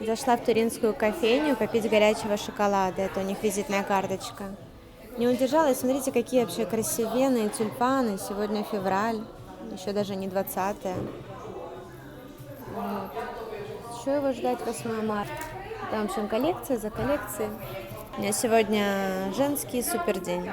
Зашла в туринскую кофейню попить горячего шоколада. Это у них визитная карточка. Не удержалась. Смотрите, какие вообще красивенные тюльпаны. Сегодня февраль. Еще даже не 20-е. Вот. Еще его ждать 8 марта. Там, в общем, коллекция за коллекцией. У меня сегодня женский супердень.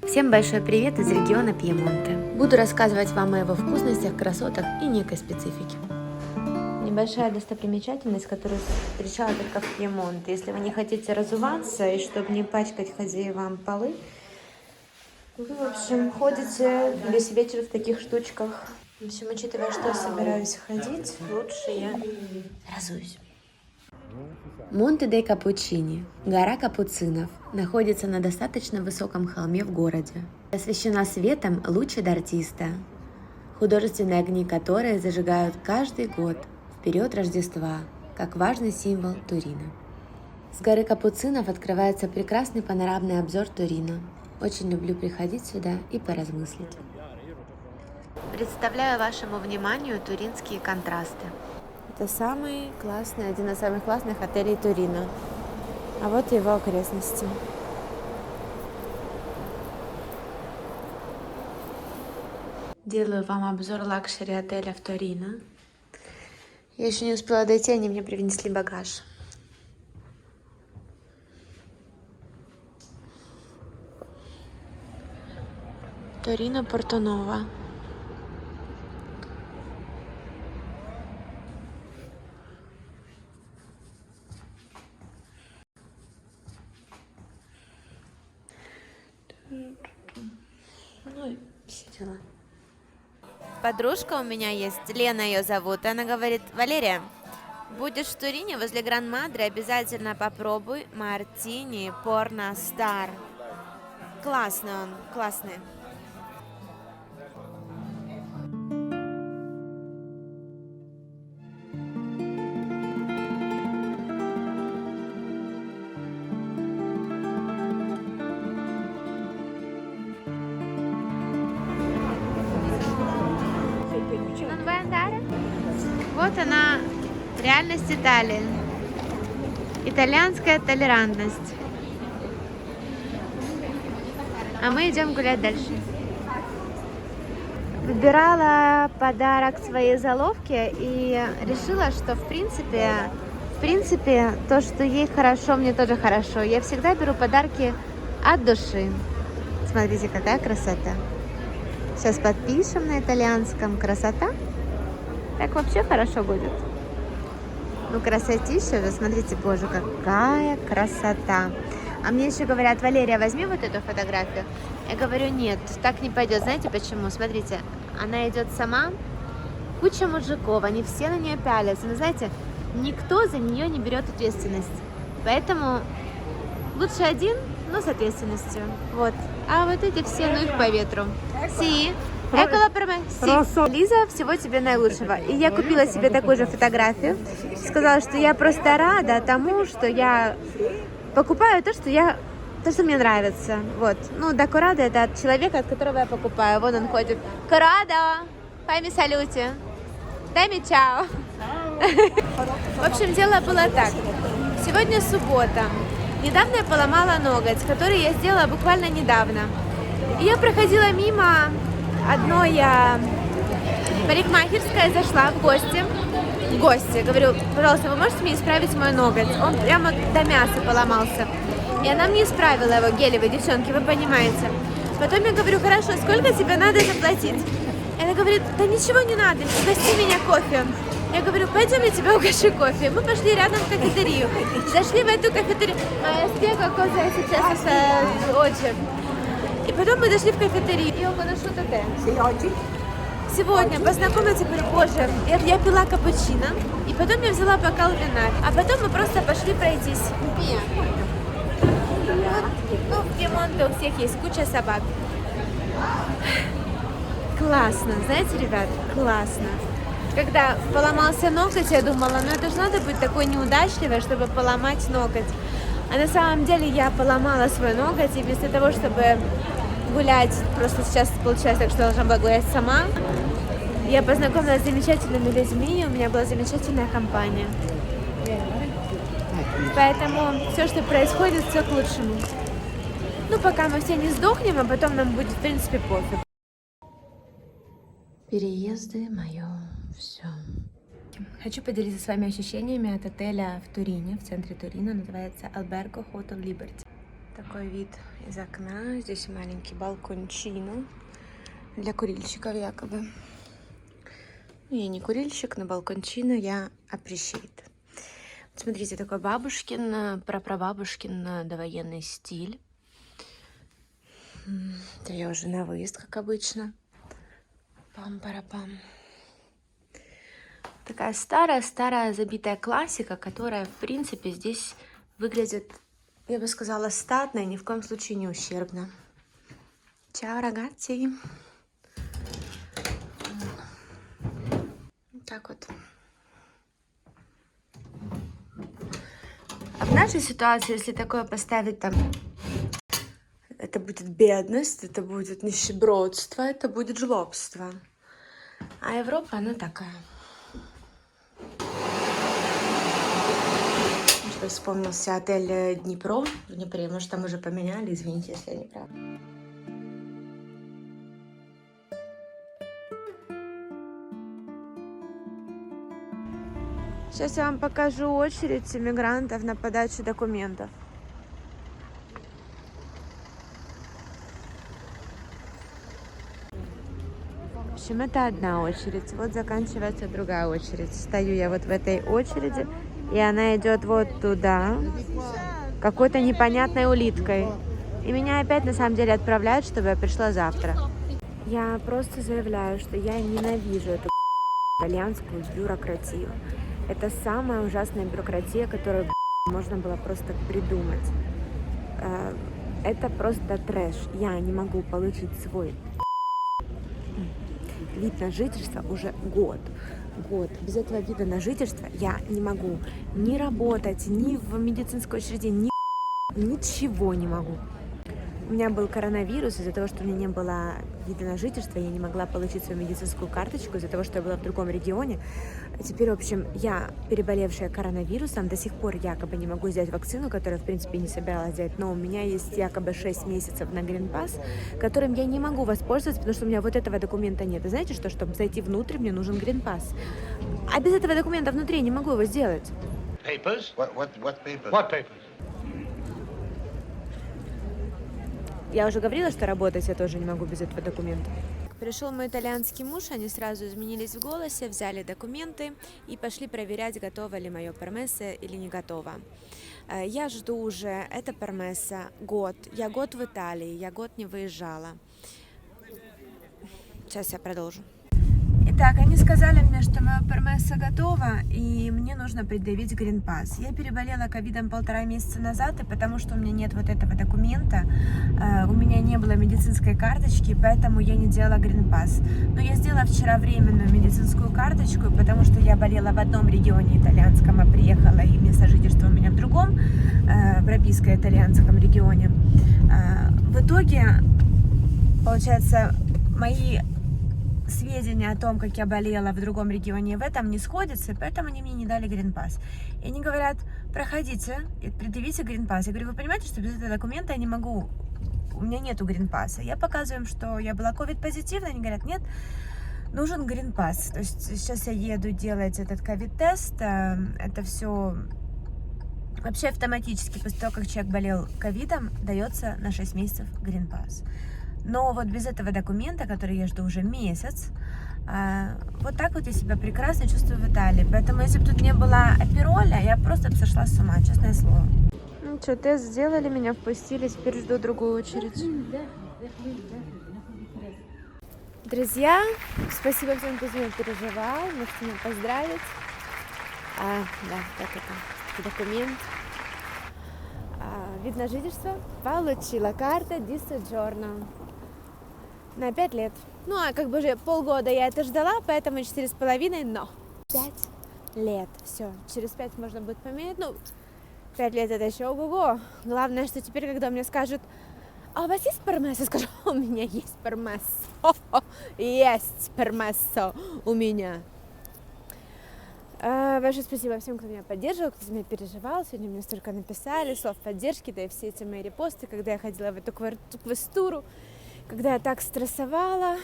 Всем большой привет из региона Пьемонте. Буду рассказывать вам о его вкусностях, красотах и некой специфике. Небольшая достопримечательность, которую встречала только в Пьемонте. Если вы не хотите разуваться и чтобы не пачкать хозяевам полы, вы, в общем, ходите весь вечер в таких штучках. В общем, учитывая, что я собираюсь ходить, лучше я разуюсь. Монте дей Капучини, гора капуцинов, находится на достаточно высоком холме в городе. Освещена светом лучи д'артиста, художественные огни которые зажигают каждый год в период Рождества, как важный символ Турина. С горы Капуцинов открывается прекрасный панорамный обзор Турина. Очень люблю приходить сюда и поразмыслить. Представляю вашему вниманию туринские контрасты. Это самый классный, один из самых классных отелей Турина. А вот и его окрестности. Делаю вам обзор лакшери отеля в Торино. Я еще не успела дойти, они мне принесли багаж. Торино Портонова. Ну и все дела. Подружка у меня есть, Лена ее зовут. Она говорит: Валерия, будешь в Турине возле Гран-Мадре, обязательно попробуй мартини Порно Стар. Классный он, классный. Вот она, реальность Италии. Итальянская толерантность. А мы идем гулять дальше. Выбирала подарок своей заловке и решила, что в принципе, то, что ей хорошо, мне тоже хорошо. Я всегда беру подарки от души. Смотрите, какая красота. Сейчас подпишем на итальянском. Красота? Так вообще хорошо будет. Ну, красотища же, смотрите, боже, какая красота. А мне еще говорят: Валерия, возьми вот эту фотографию. Я говорю: нет, так не пойдет. Знаете почему? Смотрите, она идет сама, куча мужиков, они все на нее пялятся. Но знаете, никто за нее не берет ответственность. Поэтому лучше один, но с ответственностью. Вот. А вот эти все, ну их по ветру. Си. Лиза, всего тебе наилучшего. И я купила себе такую же фотографию. Сказала, что я просто рада тому, что я покупаю то, что мне нравится. Вот. Ну, да, Корадо — это от человека, от которого я покупаю. Вон он ходит. Корадо, пойми салюте. Дай мне чао. В общем, дело было так. Сегодня суббота. Недавно я поломала ноготь, который я сделала буквально недавно. И я проходила мимо одной парикмахерской, зашла в гости. Говорю: пожалуйста, вы можете мне исправить мой ноготь? Он прямо до мяса поломался. И она мне исправила его, гелевой, девчонки, вы понимаете. Потом я говорю: хорошо, сколько тебе надо заплатить? И она говорит: да ничего не надо, угости меня кофе. Я говорю, пойдем, я тебя угощу кофе. Мы пошли рядом в кафетерию. Зашли в эту кафетерию. Моя спека коза сейчас очень. И потом мы дошли в кафетерию. И он говорит, что это? Сегодня познакомиться, говорю, боже, я пила капучино, и потом я взяла бокал вина, а потом мы просто пошли пройтись. Ну, в Пьемонте у всех есть куча собак. Классно, знаете, ребят, классно. Когда поломался ноготь, я думала, ну это же надо быть такой неудачливой, чтобы поломать ноготь. А на самом деле я поломала свой ноготь, и вместо того, чтобы гулять, просто сейчас получается так, что я должна была гулять сама, я познакомилась с замечательными людьми, и у меня была замечательная компания. Поэтому все, что происходит, все к лучшему. Ну, пока мы все не сдохнем, а потом нам будет, в принципе, пофиг. Переезды, мое все. Хочу поделиться с вами ощущениями от отеля в Турине, в центре Турина, называется Albergo Hotel Liberty. Такой вид из окна, здесь маленький балкончино для курильщиков якобы. Я не курильщик, но балкончино я appreciate. Смотрите, такой бабушкин, прапрабабушкин довоенный стиль. Это я уже на выезд, как обычно. Пам-парапам. Такая старая забитая классика, которая, в принципе, здесь выглядит, я бы сказала, статно и ни в коем случае не ущербно. Чао, рагazzi. Так вот. А в нашей ситуации, если такое поставить там, это будет бедность, это будет нищебродство, это будет жлобство. А Европа, она такая. Что вспомнился отель Днепро в Днепре. Может, там уже поменяли, извините, если я не права. Сейчас я вам покажу очередь иммигрантов на подачу документов. В общем, это одна очередь. Вот заканчивается другая очередь. Стою я вот в этой очереди, и она идет вот туда, какой-то непонятной улиткой. И меня опять на самом деле отправляют, чтобы я пришла завтра. Я просто заявляю, что я ненавижу эту итальянскую бюрократию. Это самая ужасная бюрократия, которую можно было просто придумать. Это просто трэш. Я не могу получить свой вид на жительство уже год. Без этого вида на жительство я не могу ни работать, ни в медицинской учреждении, ничего не могу. У меня был коронавирус, из-за того, что у меня не было вида на жительство, я не могла получить свою медицинскую карточку, из-за того, что я была в другом регионе. Теперь, в общем, я, переболевшая коронавирусом, до сих пор якобы не могу взять вакцину, которую, в принципе, не собиралась взять, но у меня есть якобы 6 месяцев на Green Pass, которым я не могу воспользоваться, потому что у меня вот этого документа нет. И знаете что, чтобы зайти внутрь, мне нужен Green Pass. А без этого документа внутри я не могу его сделать. Papers? What papers? What papers? Я уже говорила, что работать я тоже не могу без этого документа. Пришел мой итальянский муж, они сразу изменились в голосе, взяли документы и пошли проверять, готово ли мое пермесса или не готово. Я жду уже, это пермесса, год. Я год в Италии, я год не выезжала. Сейчас я продолжу. Итак, они сказали мне, что моя пермесса готова, и мне нужно предъявить Green Pass. Я переболела ковидом 1,5 месяца назад, и потому что у меня нет вот этого документа, у меня не было медицинской карточки, поэтому я не делала Green Pass. Но я сделала вчера временную медицинскую карточку, потому что я болела в одном регионе итальянском, а приехала, и место жительства у меня в другом, в рабийско-итальянском регионе. В итоге, получается, мои сведения о том, как я болела в другом регионе, в этом не сходятся, поэтому они мне не дали Green Pass. И они говорят, проходите, предъявите Green Pass. Я говорю, вы понимаете, что без этого документа я не могу, у меня нету Green Pass. Я показываю им, что я была COVID-позитивна, они говорят, нет, нужен Green Pass. То есть сейчас я еду делать этот COVID-тест, это все вообще автоматически, после того, как человек болел ковидом, дается на 6 месяцев Green Pass. Но вот без этого документа, который я жду уже месяц, Вот так вот я себя прекрасно чувствую в Италии. Поэтому, если бы тут не было апероля, я просто бы сошла с ума, честное слово. Ну что, тест сделали, меня впустили, теперь жду другую очередь. Друзья, спасибо всем, кто меня переживал, можете меня поздравить. Да, как это, документ. Вид на жительство получила, карта Ди Соджорно на 5 лет. Ну, а как бы уже полгода я это ждала, поэтому 4,5, но 5 лет, все, через 5 можно будет поменять, ну, 5 лет это еще ого-го. Главное, что теперь, когда мне скажут, а у вас есть пермес? Я скажу, у меня есть пермес. Есть пермесо у меня. Большое спасибо всем, кто меня поддерживал, кто за меня переживал. Сегодня мне столько написали слов поддержки, да и все эти мои репосты, когда я ходила в эту квестуру, когда я так стрессовала.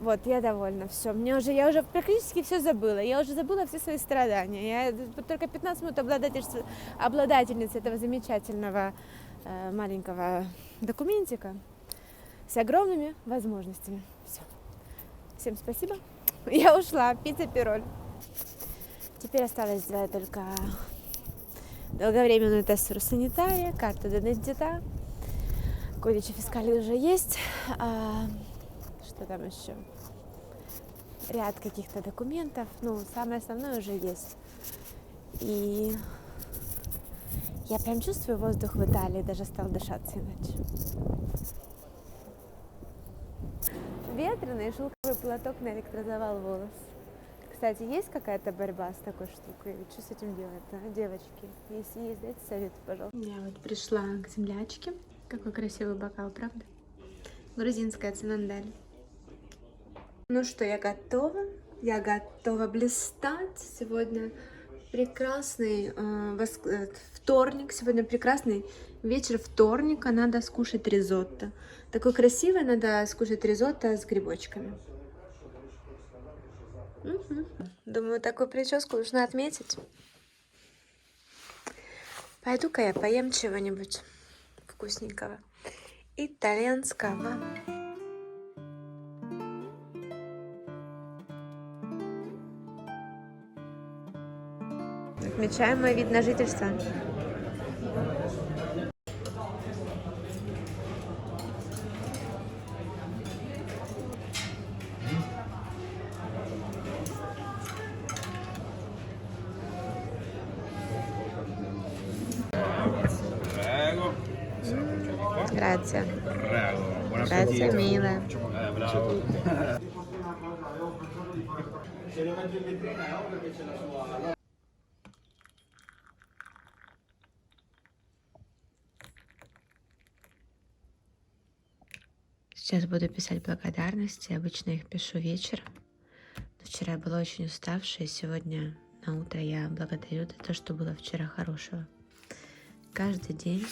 Вот, я довольна, все. Я уже практически все забыла. Я уже забыла все свои страдания. Я только 15 минут обладательница этого замечательного маленького документика с огромными возможностями. Все. Всем спасибо. Я ушла пить апероль. Теперь осталось сделать только долговременную тест санитария, карту d'identità. Кодичи фискали уже есть. Что там еще? Ряд каких-то документов. Ну, самое основное уже есть. И я прям чувствую воздух в Италии, даже стал дышаться иначе. Ветреный шелковый платок наэлектризовал волос. Кстати, есть какая-то борьба с такой штукой? Что с этим делать, да, девочки? Если есть, дайте совет, пожалуйста. Я вот пришла к землячке. Какой красивый бокал, правда? Грузинская цинандель. Ну что, я готова блистать. Сегодня прекрасный вторник, сегодня прекрасный вечер вторника, надо скушать ризотто. Такой красивый, надо скушать ризотто с грибочками. Думаю, такую прическу нужно отметить. Пойду-ка я поем чего-нибудь вкусненького, итальянского. Отмечаем мой вид на жительство. Grazie. Prego, buon Grazie appetito. mille. Bravo. Сейчас буду писать благодарности. Обычно их пишу вечером. Но вчера я была очень уставшая. Сегодня на утро я благодарю за то, что было вчера хорошего. Каждый день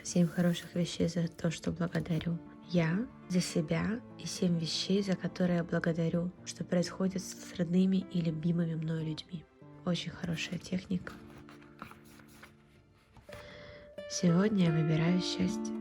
7 хороших вещей за то, что благодарю я за себя, и 7 вещей, за которые я благодарю, что происходит с родными и любимыми мной людьми. Очень хорошая техника. Сегодня я выбираю счастье.